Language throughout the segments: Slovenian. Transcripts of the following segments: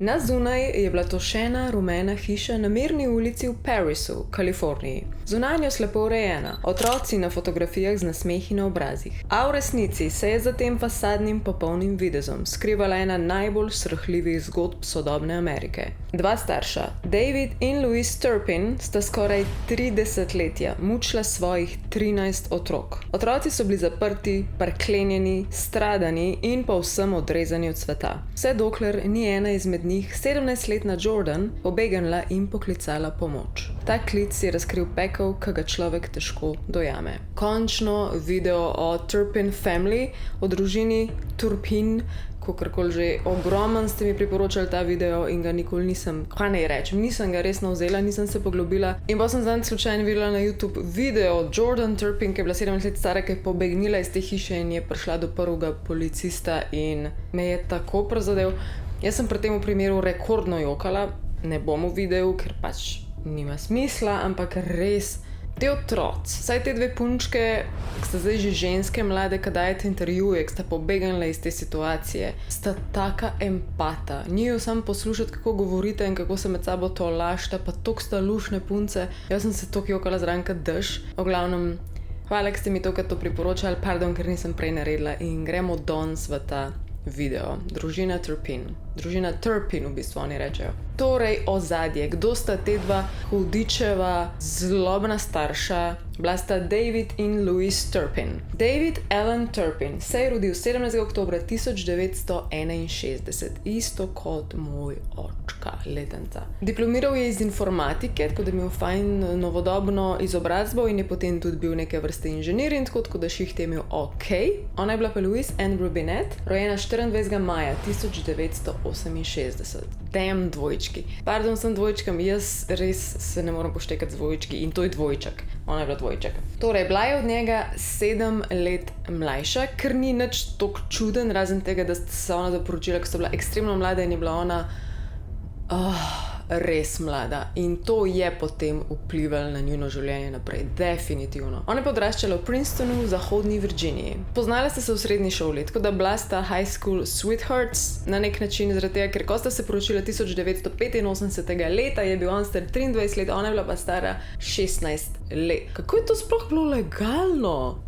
Na zunaj je bila to še ena rumena hiša na mirni ulici v Parisu, Kaliforniji. Zunanjost lepo urejena, otroci na fotografijah z nasmehi na obrazih. A v resnici se je za tem fasadnim popolnim videzom skrivala ena najbolj srhljivih zgodb sodobne Amerike. Dva starša, David in Louise Turpin, sta skoraj 3 desetletja mučila svojih 13 otrok. Otroci so bili zaprti, prklenjeni, stradani in povsem odrezani od sveta. Vse dokler ni ena izmed njih, 17-letna Jordan, pobegnila in poklicala pomoč. Ta klic je razkril pekel, ki ga človek težko dojame. Končno video o Turpin family, o družini Turpin, kakorkoli že, ogromen ste mi priporočali ta video in ga nikoli nisem, kaj naj rečem, nisem ga resno vzela, nisem se poglobila. In pa sem zanj slučajno videla na YouTube video o Jordan Turpin, ki je bila 17 let stara, ki je pobegnila iz te hiše in je prišla do prvega policista in me je tako prizadel. Jaz sem pri tem primeru rekordno jokala, ne bom v videu, ker pač nima smisla, ampak res, te otroci, vsaj te dve punčke, ki sta zdaj že ženske, mlade, ki dajete intervjuje, ki sta pobegnile iz te situacije, sta taka empata. Njiju samo poslušati, kako govorite in kako se med sabo to lašta, pa toliko sta lušne punce. Jaz sem se toliko jokala zraven kot dež. V glavnem, hvala, ker ste mi to priporočali, pardon, ker nisem prej naredila in gremo danes v ta video. Družina Turpin. Družina Turpin v bistvu oni rečejo. Torej, ozadje. Kdo sta te dva hudičeva, zlobna starša? Bila sta David in Louise Turpin. David Alan Turpin se je rodil 17. oktobra 1961, isto kot moj očka, letenca. Diplomiral je iz informatike, tako da je imel fajn novodobno izobrazbo in je potem tudi bil neke vrste inženir in tako da šiht je imel ok. Ona je bila pa Louise Ann Robinette, rojena 24. maja 1968. Damn dvojčki. Pardon, sem dvojčkam, jaz res se ne moram poštekati z dvojčki in to je dvojček. Ona je bila dvojček. Torej, bila je od njega 7 let mlajša, ker ni nič toliko čuden, razen tega, da sta se ona zaporočila, ko sta bila ekstremno mlada in je bila ona res mlada. In to je potem vplivalo na njuno življenje naprej, definitivno. Ona je pa odraščala v Princetonu v zahodni Virginiji. Poznala sta se v srednji šoli, tako da bila sta high school sweethearts na nek način, zaradi tega, ker ko sta se poročila 1985. leta, je bil on star 23 let, ona je bila pa stara 16 let. Kako je to sploh bilo legalno?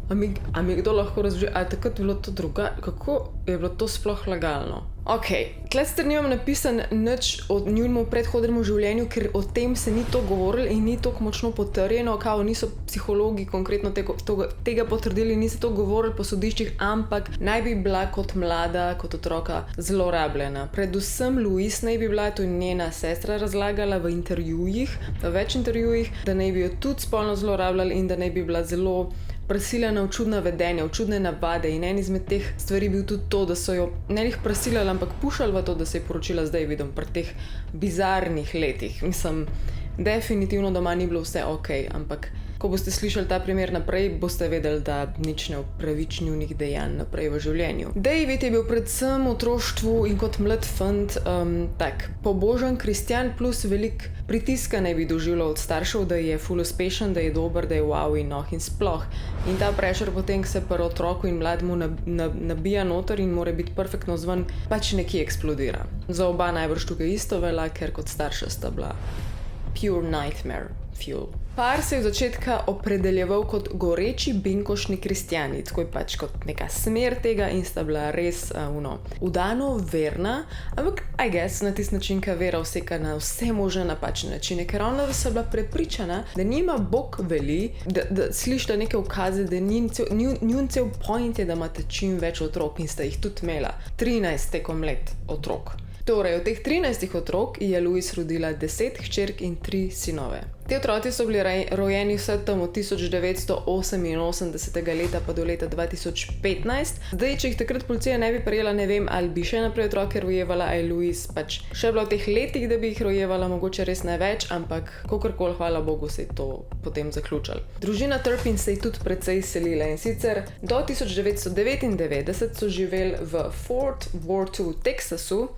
A mi kdo lahko razloži, a takrat je bilo to drugače? Kako je bilo to sploh legalno? Ok, tle sicer nimam napisan nič o njunemu predhodnemu življenju, ker o tem se ni to govorilo in ni tako močno potrjeno, kao niso psihologi konkretno tega potrdili, niso to govorili po sodiščih, ampak naj bi bila kot mlada, kot otroka zlorabljena. Predvsem Louise naj bi bila, to je njena sestra razlagala v intervjujih, v več intervjujih, da naj bi jo tudi spolno zlorabljali in da naj bi bila zelo prisiljena v čudna vedenja, v čudne navade in en izmed teh stvari bil tudi to, da so jo ne jih prisilili, ampak pušali v to, da se je poročila z Davidom pri teh bizarnih letih. Mislim, definitivno doma ni bilo vse ok, ampak ko boste slišali ta primer naprej, boste vedeli, da nič ne upraviči njunih dejanj naprej v življenju. David je bil predvsem v otroštvu in kot mlad fant tak pobožen kristjan plus velik pritiska naj bi doživljal od staršev, da je ful uspešen, da je dober, da je wow in in sploh. In ta pressure potem, ko se pri otroku in mlademu nabija noter in mora biti perfektno zven, pač nekje eksplodira. Za oba najbrž tukaj isto velja, ker kot starša sta bila pure nightmare fuel. Par se je v začetka opredeljeval kot goreči binkošni kristjani, tako je pač kot neka smer tega in sta bila res vdano verna, ampak I guess na tisti način, ka vera vseka na vse možne napačne načine, ker ona so bila prepričana, da njima Bog veli, da slišita neke ukaze, da njun cel point je, da imate čim več otrok in sta jih tudi imela 13 tekom let otrok. Torej, od teh 13 otrok je Louise rodila 10 hčerk in 3 sinove. Te otroci so bili rojeni vse tam od 1988. leta pa do leta 2015. Zdaj, če jih takrat policija ne bi prijela, ne vem, ali bi še naprej otroke rojevala, ali Louise pač še bila v teh letih, da bi jih rojevala, mogoče res ne več, ampak kakorkoli, hvala Bogu, se je to potem zaključilo. Družina Turpin se je tudi precej selila in sicer do 1999 so živeli v Fort Worth v Teksasu,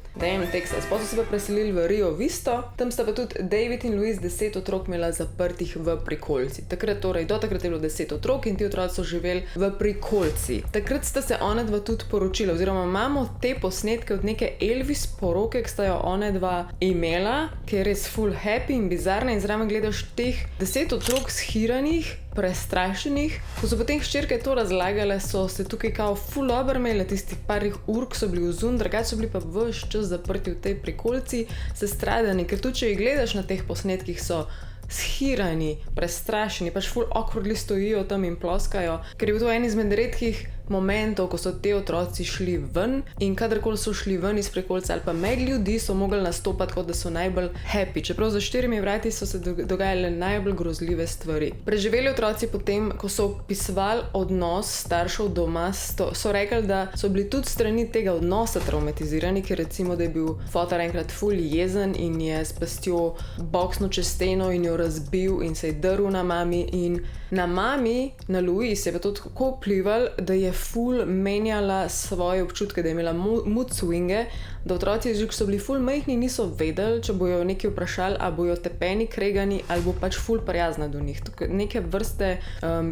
Texas, potem so se pa preselili v Rio Visto, tam sta pa tudi David in Louise 10 otrok imela imela zaprtih v prikolici. Do takrat je bilo 10 otrok in ti otroci so živeli v prikolici. Takrat sta se ona dva tudi poročila, oziroma imamo te posnetke od neke Elvis poroke, ki sta jo ona dva imela, ki je res full happy in bizarna in zraven gledaš teh 10 otrok shiranih, prestrašenih. Ko so potem hčerke to razlagale, so se tukaj kao full obrmele, tistih parih ur, ko so bili v zun, drugače so bili pa ves čas zaprti v tej prikolici, sestradani, ker tudi če jih gledaš na teh posnetkih, so shirani, prestrašeni, pač full awkwardly stojijo tam in ploskajo, ker je bil to en izmed redkih momentov, ko so te otroci šli ven in kadarkoli so šli ven iz prikolice ali pa med ljudi, so mogli nastopati, kot da so najbolj happy. Čeprav za 4 vrati so se dogajale najbolj grozljive stvari. Preživeli otroci potem, ko so opisovali odnos staršev doma, so rekli, da so bili tudi strani tega odnosa traumatizirani, ker recimo, da je bil fotar enkrat full jezen in je s pestjo boksnil čez steno in jo razbil in se je drl na mami in na mami, na Louise, je pa to tako vplival, da je full menjala svoje občutke, da je imela mood swinge, da otroci, ko so bili full majhni, niso vedeli, če bojo nekaj vprašali, a bojo tepeni, kregani ali bo pač full prijazna do njih. Neke vrste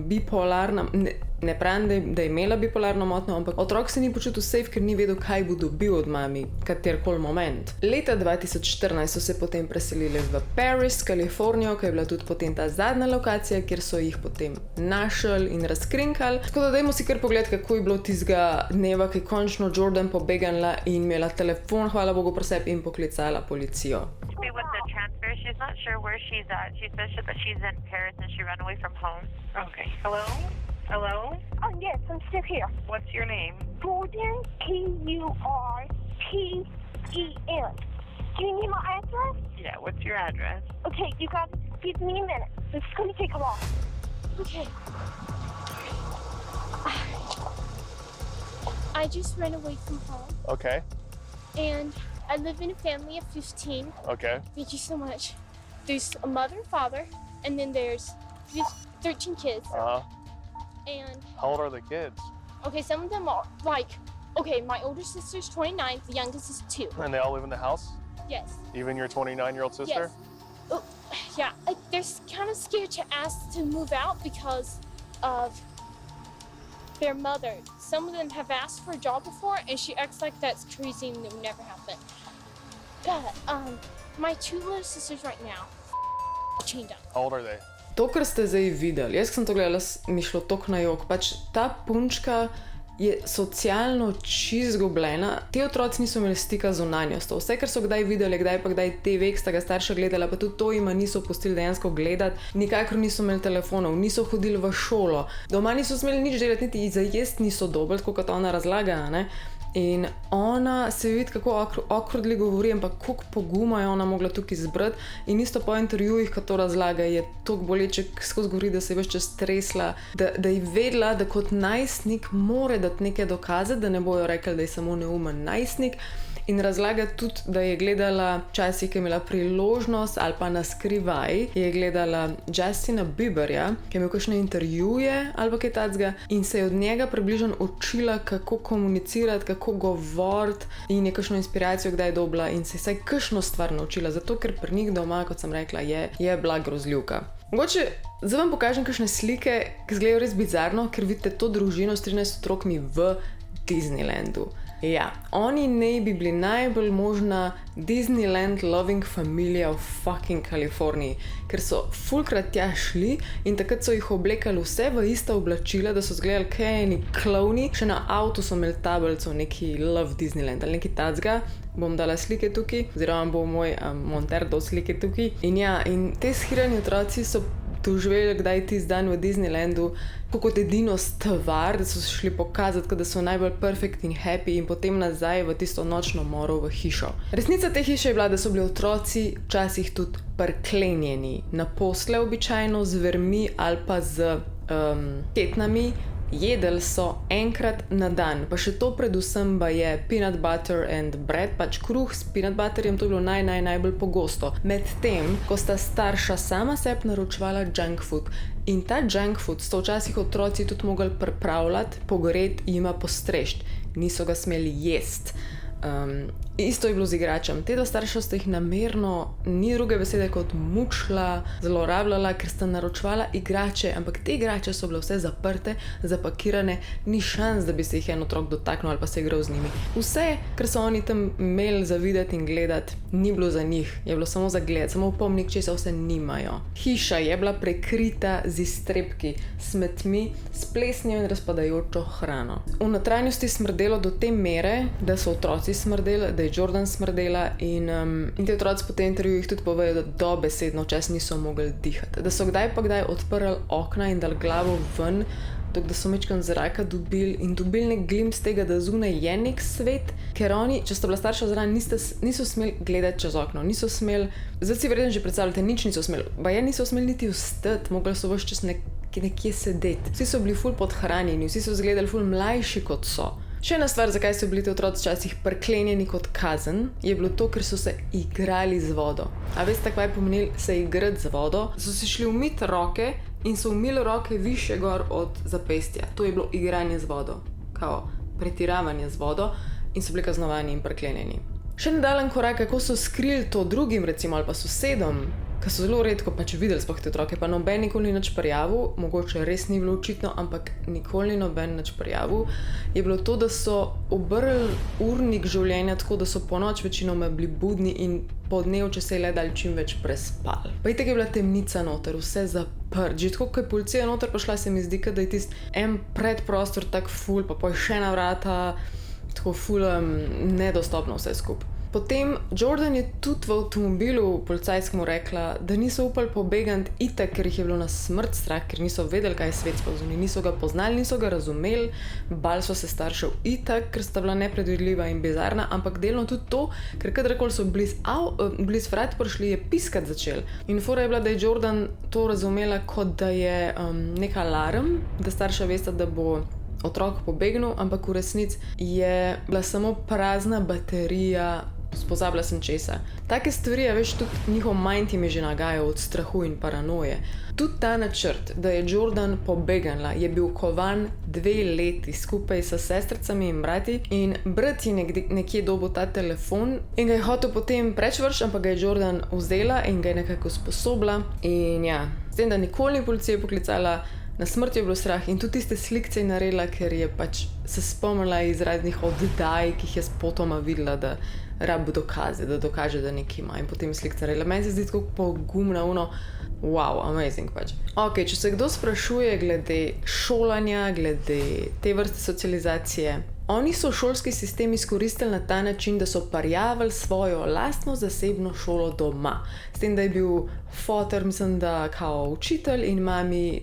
bipolarna, ne pravim, da je imela bipolarno motnjo, ampak otrok se ni počutil safe, ker ni vedel, kaj bo dobil od mami, katerkoli moment. Leta 2014 so se potem preselili v Paris, Kalifornijo, ki je bila tudi potem ta zadnja lokacija, kjer so jih potem našli in razkrinkali. Tako da dajmo si kar pogled, kako je bilo tistega dneva, ki je končno Jordan pobegnila in imela telefon, hvala Bogu, pri sebi in poklicala policijo. She's not sure where she's at. She says that she's in Paris and she ran away from home. Okay. Hello? Hello? Oh, yes, I'm still here. What's your name? Gordon, Turten. Do you need my address? Yeah, what's your address? Okay, you got to give me a minute. This is going to take a while. Okay. I just ran away from home. Okay. And I live in a family of 15. Okay. Thank you so much. There's a mother and father, and then there's 13 kids. Uh-huh. And How old are the kids? okay, some of them are okay, my older sister's 29, the youngest is 2. And they all live in the house? Yes. Even your 29-year-old sister? Yes. Oh, yeah, they're kind of scared to ask to move out because of their mother. Some of them have asked for a job before, and she acts like that's crazy and it would never happen. But my 2 little sisters right now chained up. How old are they? To, kar ste zdaj videli, jaz sem to gledala, mi šlo tok na jok, pač ta punčka je socialno čisto izgubljena. Ti otroci niso imeli stika z zunanjostjo. Vse, kar so kdaj videli, kdaj TV, sta ga starša gledala, pa tudi to jima niso pustili dejansko gledati. Nikakor niso imeli telefonov, niso hodili v šolo. Doma niso smeli nič delati, niti za jesti niso dobili, tako kot ona razlaga, ne? In ona se vidi, kako awkwardly govori, ampak koliko poguma je ona mogla tukaj zbrati. In isto po intervjujih, ko to razlaga, je toliko boleče, skozi govori, da se je ves čas stresla, da je vedela, da kot najstnik more dati neke dokaze, da ne bojo rekli, da je samo neumen najstnik. In razlaga tudi, da je gledala včasih, ki je imela priložnost ali pa na skrivaj, je gledala Justina Bieberja, ki je imel kakšne intervjuje ali pa kaj takega in se je od njega približno učila, kako komunicirati, kako govoriti in je kakšno inspiracijo kdaj dobila in se je vsaj kakšno stvar naučila, zato ker pri njih doma, kot sem rekla, je bila grozljivka. Mogoče zdaj vam pokažem kakšne slike, ki izgledajo res bizarno, ker vidite to družino s 13 otrokmi v Disneylandu. Ja, oni naj bi bili najbolj možna Disneyland loving familija v fucking Kaliforniji, ker so fulkrat tja šli in takrat so jih oblekali vse v ista oblačila, da so izgledali kaj eni klovni, še na avtu so imeli tablico neki Love Disneyland ali neki tacga. Bom dala slike tukaj, oziroma bo moj monter dal slike tukaj. In ja, in te shirani otroci so doživeli kdaj tisti dan v Disneylandu kot edino stvar, da so šli pokazati, da so najbolj perfect in happy in potem nazaj v tisto nočno moro v hišo. Resnica te hiše je bila, da so bili otroci včasih tudi priklenjeni na posle običajno z zvermi ali pa z ketnami. Jedli so enkrat na dan, pa še to predvsem je peanut butter and bread, pač kruh s peanut butterjem, to je bilo najbolj pogosto. Medtem, ko sta starša sama sebi naročevala junk food in ta junk food so včasih otroci tudi mogli pripravljati, pogreti, jima postrežiti. Niso ga smeli jesti. Isto je bilo z igračem. Te dva starša sta jih namerno, ni druge besede kot mučila, zlorabljala, ker sta naročevala igrače, ampak te igrače so bile vse zaprte, zapakirane, ni šans, da bi se jih en otrok dotaknil ali pa se igral z njimi. Vse, kar so oni tam imeli za videti in gledati, ni bilo za njih, je bilo samo za gledati, samo upomnik, če se vse nimajo. Hiša je bila prekrita z iztrebki, smetmi, s plesnijo in razpadajočo hrano. V notranjosti smrdelo do te mere, da so otroci smrdeli, da je Jordan smrdela in ti otroci po tem intervjujih tudi povejo, da dobesedno včasih niso mogli dihati. Da so kdaj odprli okna in dali glavo ven, da so mečkan zraka dobili nek glimpse tega, da zunaj je nek svet, ker oni, če sta bila starša zraven, niso smeli gledati čez okno, niso smeli, zdaj si verjetno že predstavljate, nič niso smeli, niso smeli niti vstati, mogli so ves čas nekje sedeti. Vsi so bili ful podhranjeni, vsi so izgledali ful mlajši kot so. Še ena stvar, zakaj so bili ti otroci včasih priklenjeni kot kazen, je bilo to, ker so se igrali z vodo. A veste, kaj je pomenilo se igrati z vodo? So si šli umiti roke in so umili roke više gor od zapestja. To je bilo igranje z vodo, kao pretiravanje z vodo in so bili kaznovani in priklenjeni. Še nadaljen korak, kako so skrili to drugim, recimo, ali pa sosedom, ki so zelo redko pač videli sploh te otroke, pa noben nikoli ni nič prijavil, mogoče res ni bilo očitno, ampak nikoli ni noben nič prijavil, je bilo to, da so obrnili urnik življenja tako, da so po noč večinoma bili budni in po dnevu, če se je le dali čim več prespali. Pa itak je bila temnica noter, vse zaprt. Že tako, ko je policija noter prišla, se mi zdi, da je tisti en predprostor tak ful, pa poj še na vrata, tako ful nedostopno vse skupaj. Potem Jordan je tudi v avtomobilu policajskemu rekla, da niso upali pobegati itak, ker jih je bilo na smrt strah, ker niso vedeli, kaj je svet spozorni, niso ga poznali, niso ga razumeli, bali so se staršev itak, ker sta bila nepredvidljiva in bizarna, ampak delno tudi to, ker kadarkoli so bliz vrat prišli, je piskati začel. In fora je bila, da je Jordan to razumela, kot da je nek alarm, da starša vesta, da bo otrok pobegnil, ampak v resnici je bila samo prazna baterija, spozabila sem česa. Take stvari, veš, tudi njihov mind jim je že nagajal od strahu in paranoje. Tudi ta načrt, da je Jordan pobegnila, je bil kovan 2 leti skupaj s sestricami in brati in brat je nekje dobil ta telefon in ga je hotel potem prečvrš, ampak ga je Jordan vzela in ga je nekako sposobila in ja, s tem, da nikoli ni policija poklicala, na smrt je bilo strah in tudi tiste slikce je naredila, ker je pač se spomnila iz raznih oddaj, ki jih je spotoma videla, da rabi dokaze, da dokaže, da nekaj ima in potem slikce naredila. Meni se zdi tako pogumna, wow, amazing pač. Ok, če se kdo sprašuje glede šolanja, glede te vrste socializacije, oni so šolski sistem izkoristili na ta način, da so prijavili svojo lastno zasebno šolo doma. S tem, da je bil foter, mislim, da kao učitelj in mami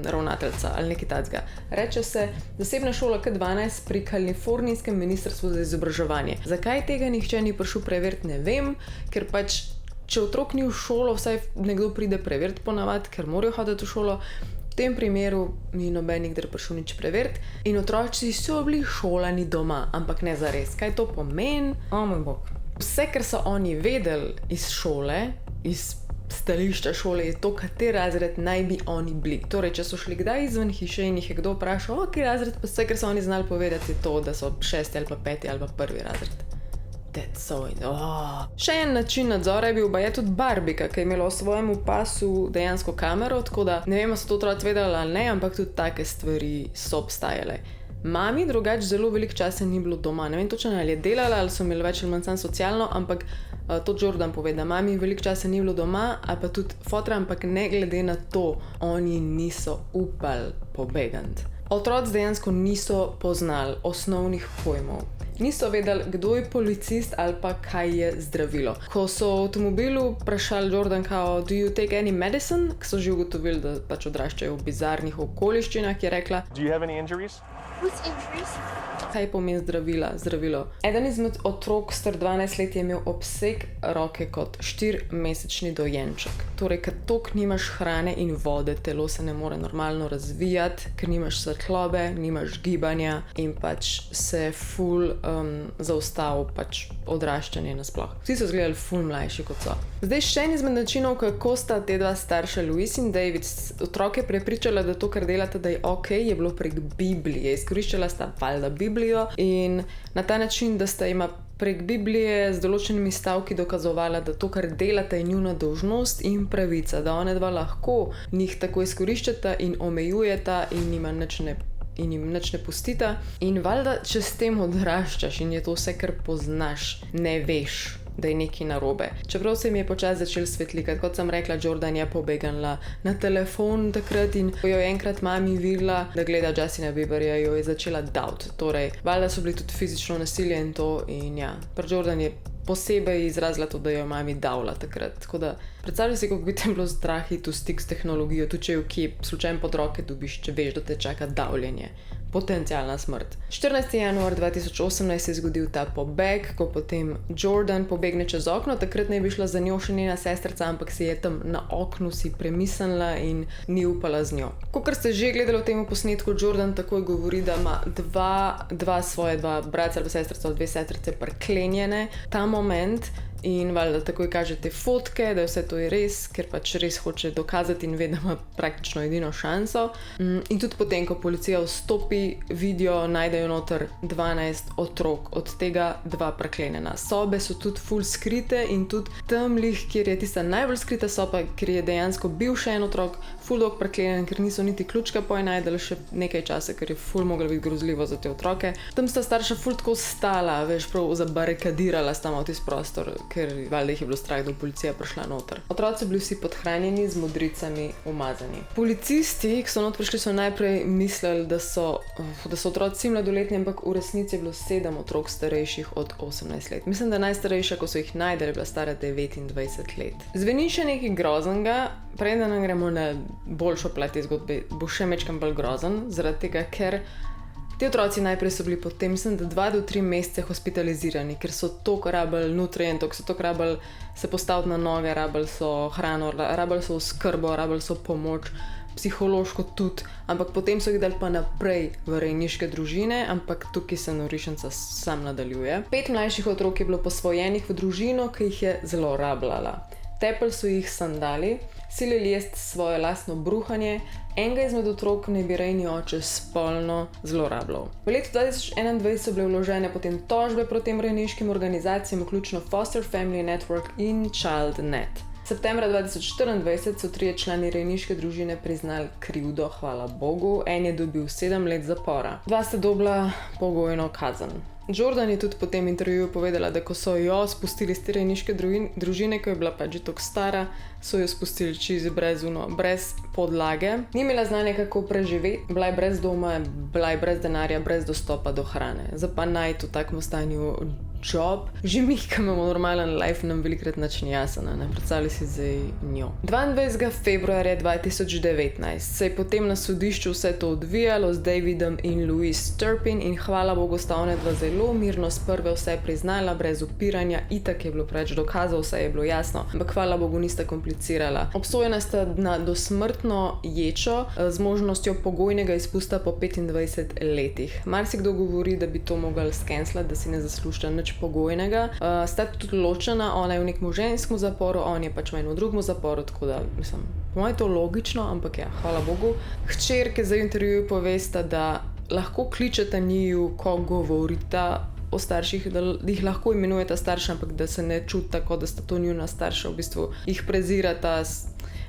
ravnateljica ali nekaj takega. Reče se zasebna šola K12 pri kalifornijskem ministrstvu za izobraževanje. Zakaj tega nihče ni prišel preveriti, ne vem, ker pač, če otrok ni v šolo, vsaj nekdo pride preveriti ponavadi, ker morajo hoditi v šolo. V tem primeru ni noben nikdar prišel nič preveriti in otroci so bili šolani doma, ampak ne zares. Kaj to pomeni? O moj bog. Vse, kar so oni vedeli iz šole, iz stališča šole, je to, kateri razred naj bi oni bili. Torej, če so šli kdaj izven hiše in jih je kdo vprašal, ok, razred, pa vse, kar so oni znali povedati, je to, da so 6. ali pa 5. ali pa 1. razred. Še en način nadzora je bil baje tudi Barbika, ki je imela v svojem pasu dejansko kamero, tako da ne vem, so to otroci vedeli ali ne, ampak tudi take stvari so obstajale. Mami drugače zelo veliko časa ni bilo doma, ne vem točno, ali je delala ali so imeli več ali manj socialno, ampak to Jordan pove, da mami veliko časa ni bilo doma, ali pa tudi fotra, ampak ne glede na to, oni niso upali pobegati. Otroci dejansko niso poznali osnovnih pojmov. Niso vedeli, kdo je policist ali pa kaj je zdravilo. Ko so v avtomobilu vprašali Jordan kao, do you take any medicine? Ko so že ugotovili, da pač odraščajo v bizarnih okoliščinah, je rekla, Do you have any injuries? What's injuries? kaj pomeni zdravilo. Eden izmed otrok star 12 let je imel obseg roke kot 4-mesečni dojenček. Torej, ker tok nimaš hrane in vode, telo se ne more normalno razvijati, ker nimaš svetlobe, nimaš gibanja in pač se ful zaustavil pač odraščanje nasploh. Vsi so izgledali ful mlajši kot so. Zdaj še en izmed načinov, kako sta te dva starša, Louise in David, otroke prepričala, da to, kar delata, da je ok, je bilo prek Biblije. Izkoriščala sta valjda Biblijo in na ta način, da sta jima prek Biblije z določenimi stavki dokazovala, da to, kar delata, je njuna dolžnost in pravica, da one dva lahko njih tako izkoriščata in omejujeta in jim nič ne pustita. In valjda, če s tem odraščaš in je to vse, kar poznaš, ne veš, da je nekaj narobe. Čeprav se mi je počasi začel svetlikati, kot sem rekla, Jordan je pobegnila na telefon takrat in ko jo je enkrat mami videla, da gleda Justina Bieberja, jo je začela doubt. Torej, valjda so bili tudi fizično nasilje in to in ja, pri Jordan je posebej izrazila to, da jo je mami davla takrat. Tako da predstavljaj si, kako bi te bilo strah iti v stik s tehnologijo, tudi če jo kje slučajno pod roke dobiš, če veš, da te čaka davljenje. Potencialna smrt. 14. januar 2018 se je zgodil ta pobeg, ko potem Jordan pobegne čez okno, takrat naj bi šla za njo še njena sestrica, ampak si je tam na oknu si premislila in ni upala z njo. Kakor ste že gledali v tem posnetku, Jordan takoj govori, da ima dva bratca ali sestrica ali dve sestrice priklenjene ta moment. In valjda takoj kaže te fotke, da je vse to res, ker pač res hoče dokazati in ve, da ima praktično edino šanso. In tudi potem, ko policija vstopi, vidijo, najdejo noter 12 otrok, od tega 2 priklenjena. Sobe so tudi ful skrite in tudi tam lih, kjer je tista najbolj skrita soba, kjer je dejansko bil še en otrok, ful dolg priklenjen, ker niso niti ključka najdeli še nekaj časa, ker je ful moglo biti grozljivo za te otroke. Tam sta starša ful tako stala, veš, prav zabarikadirala sta v tisti prostor, ker valjda jih je bilo strah, da bo policija prišla noter. Otroci bili vsi podhranjeni, z modricami umazani. Policisti, ki so not prišli, so najprej mislili, da so otroci mladoletni, ampak v resnici je bilo 7 otrok starejših od 18 let. Mislim, da najstarejša, ko so jih najdeli, je bila stara 29 let. Zveni še nekaj groznega, preden gremo na boljšo plat te zgodbe, bo še mečkam bolj grozen, zaradi tega, ker ti otroci najprej so bili potem, mislim, da 2 do 3 mesece hospitalizirani, ker so toliko rabili nutrientov, so toliko rabili se postaviti na noge, rabili so hrano, rabili so oskrbo, rabili so pomoč, psihološko tudi, ampak potem so jih dali pa naprej v rejniške družine, ampak tukaj se norišnica sam nadaljuje. 5 mlajših otrok je bilo posvojenih v družino, ki jih je zelo rabljala. Tepli so jih sandali, silili jesti svoje lastno bruhanje, enega izmed otrok naj bi rejni oče spolno zlorabljal. V letu 2021 so bile vložene potem tožbe proti tem rejniškim organizacijam, vključno Foster Family Network in ChildNet. Septembra 2024 so 3 člani rejniške družine priznali krivdo, hvala Bogu, en je dobil 7 let zapora. 2 sta dobila pogojno kazen. Jordan je tudi po tem intervjuju povedala, da ko so jo spustili iz te rejniške družine, ko je bila pač že toliko stara, so jo spustili čisto brez podlage. Ni imela znanja, kako preživeti, bila je brez doma, bila je brez denarja, brez dostopa do hrane. Zdaj pa najti v takem stanju job. Že mi, ki imamo normalen life, nam velikrat nič ni jasno, ne predstavljaj si zdaj njo. 22. februarja 2019 se je potem na sodišču vse to odvijalo z Davidom in Louise Turpin in hvala Bogu sta ona dva zelo mirno sprve vse priznala, brez upiranja, itak je bilo preveč dokazov, vse je bilo jasno, ampak hvala Bogu nista komplicirala. Obsojena sta na dosmrtno ječo z možnostjo pogojnega izpusta po 25 letih. Marsikdo govori, da bi to mogli skenslati, da si ne zaslužita nič pogojnega. Sta tudi ločena, ona je v nekem ženskem zaporu, on je pač v enem drugem zaporu, tako da mislim, po mojem je to logično, ampak ja, hvala Bogu. Hčerke za intervju povesta, da lahko kličeta njiju, ko govorita o starših, da jih lahko imenujeta starša, ampak da se ne čuti tako, da sta to njuna starša, v bistvu jih prezirata,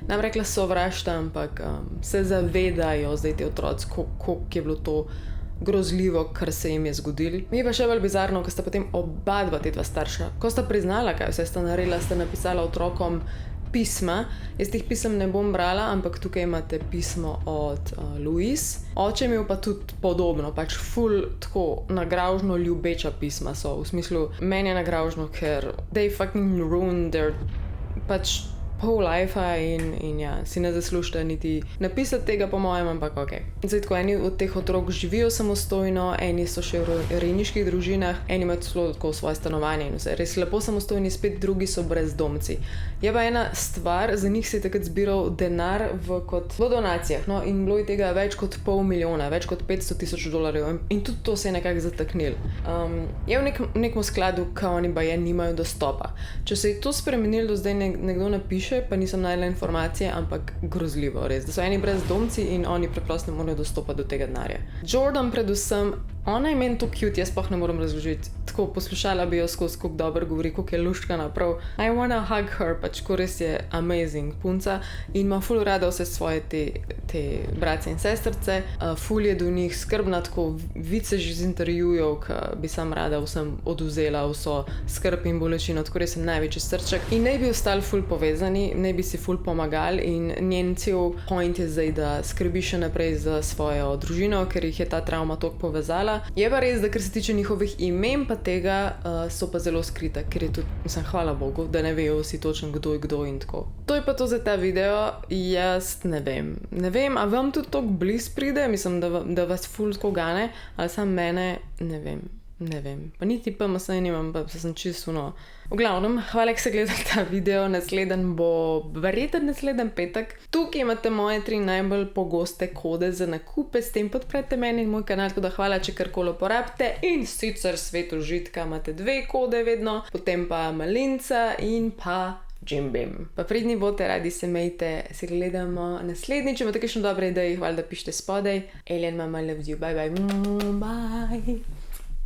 nam rekla sovražta, ampak se zavedajo zdaj te otroci, koliko je bilo to grozljivo, kar se jim je zgodilo. Mi je pa še bolj bizarno, ko sta potem oba dva te dva starša, ko sta priznala, kaj vse sta naredila, sta napisala otrokom pisma. Jaz teh pisem ne bom brala, ampak tukaj imate pismo od Louise. Oče mi je pa tudi podobno, pač ful tako nagražno ljubeča pisma so, v smislu, meni je nagražno, ker they fucking ruined their pač pol life-a in ja, si ne zaslužite niti napisati tega po mojem, ampak okej. Zdaj tako, eni od teh otrok živijo samostojno, eni so še v rejniških družinah, eni imajo celo tako svoje stanovanje in vse. Res lepo samostojni, spet drugi so brezdomci. Je pa ena stvar, za njih se je takrat zbiral denar v donacijah, no, in bilo je tega več kot $500,000, več kot $500,000 in tudi to se je nekako zataknil. Je v nekem skladu, ka oni baje nimajo dostopa. Če se je to spremenilo, do zdaj nekdo napiše, pa nisem najdela informacije, ampak grozljivo res, da so eni brezdomci in oni preprosto ne morejo dostopati do tega denarja. Jordan predvsem, Ona je meni to cute, jaz sploh ne morem razložiti. Tako poslušala bi jo skozi, kako dobro govori, kako je luštkana, prav. I wanna hug her, pač ko res je amazing punca in ima ful rada vse svoje te bratce in sestrce. Ful je do njih skrbna, tako vidi se že z intervjujev, ki bi sam rada vsem odvzela vso skrb in bolečino, tako res sem največji srček. In naj bi ostali ful povezani, naj bi si ful pomagali in njen cel point je zdaj, da skrbi še naprej za svojo družino, ker jih je ta travma toliko povezala. Je pa res, da kar se tiče njihovih imen pa tega, so pa zelo skrita, ker je tudi, mislim, hvala Bogu, da ne vejo vsi točno kdo je kdo in tako. To je pa to za ta video, jaz ne vem. Ne vem, a vam tudi toliko blizu pride, mislim, da vas ful tako gane, ali sam mene, ne vem. Pa niti PMS nimam, pa sem čisto no. V glavnem, hvala, ki ste gledali ta video, naslednji bo verjetno naslednji petek. Tukaj imate moje 3 najbolj pogoste kode za nakupe, s tem podprete meni in moj kanal, tako da hvala, če karkoli uporabite. In sicer Svet užitka imate 2 kode vedno, potem pa Malinca in pa Jim Beam. Pa pridni bote, radi se mejte, se gledamo naslednji, če imate kakšno dobre ideje, hvala, da pišete spodaj. Alien Mama loves you, bye bye. Bye.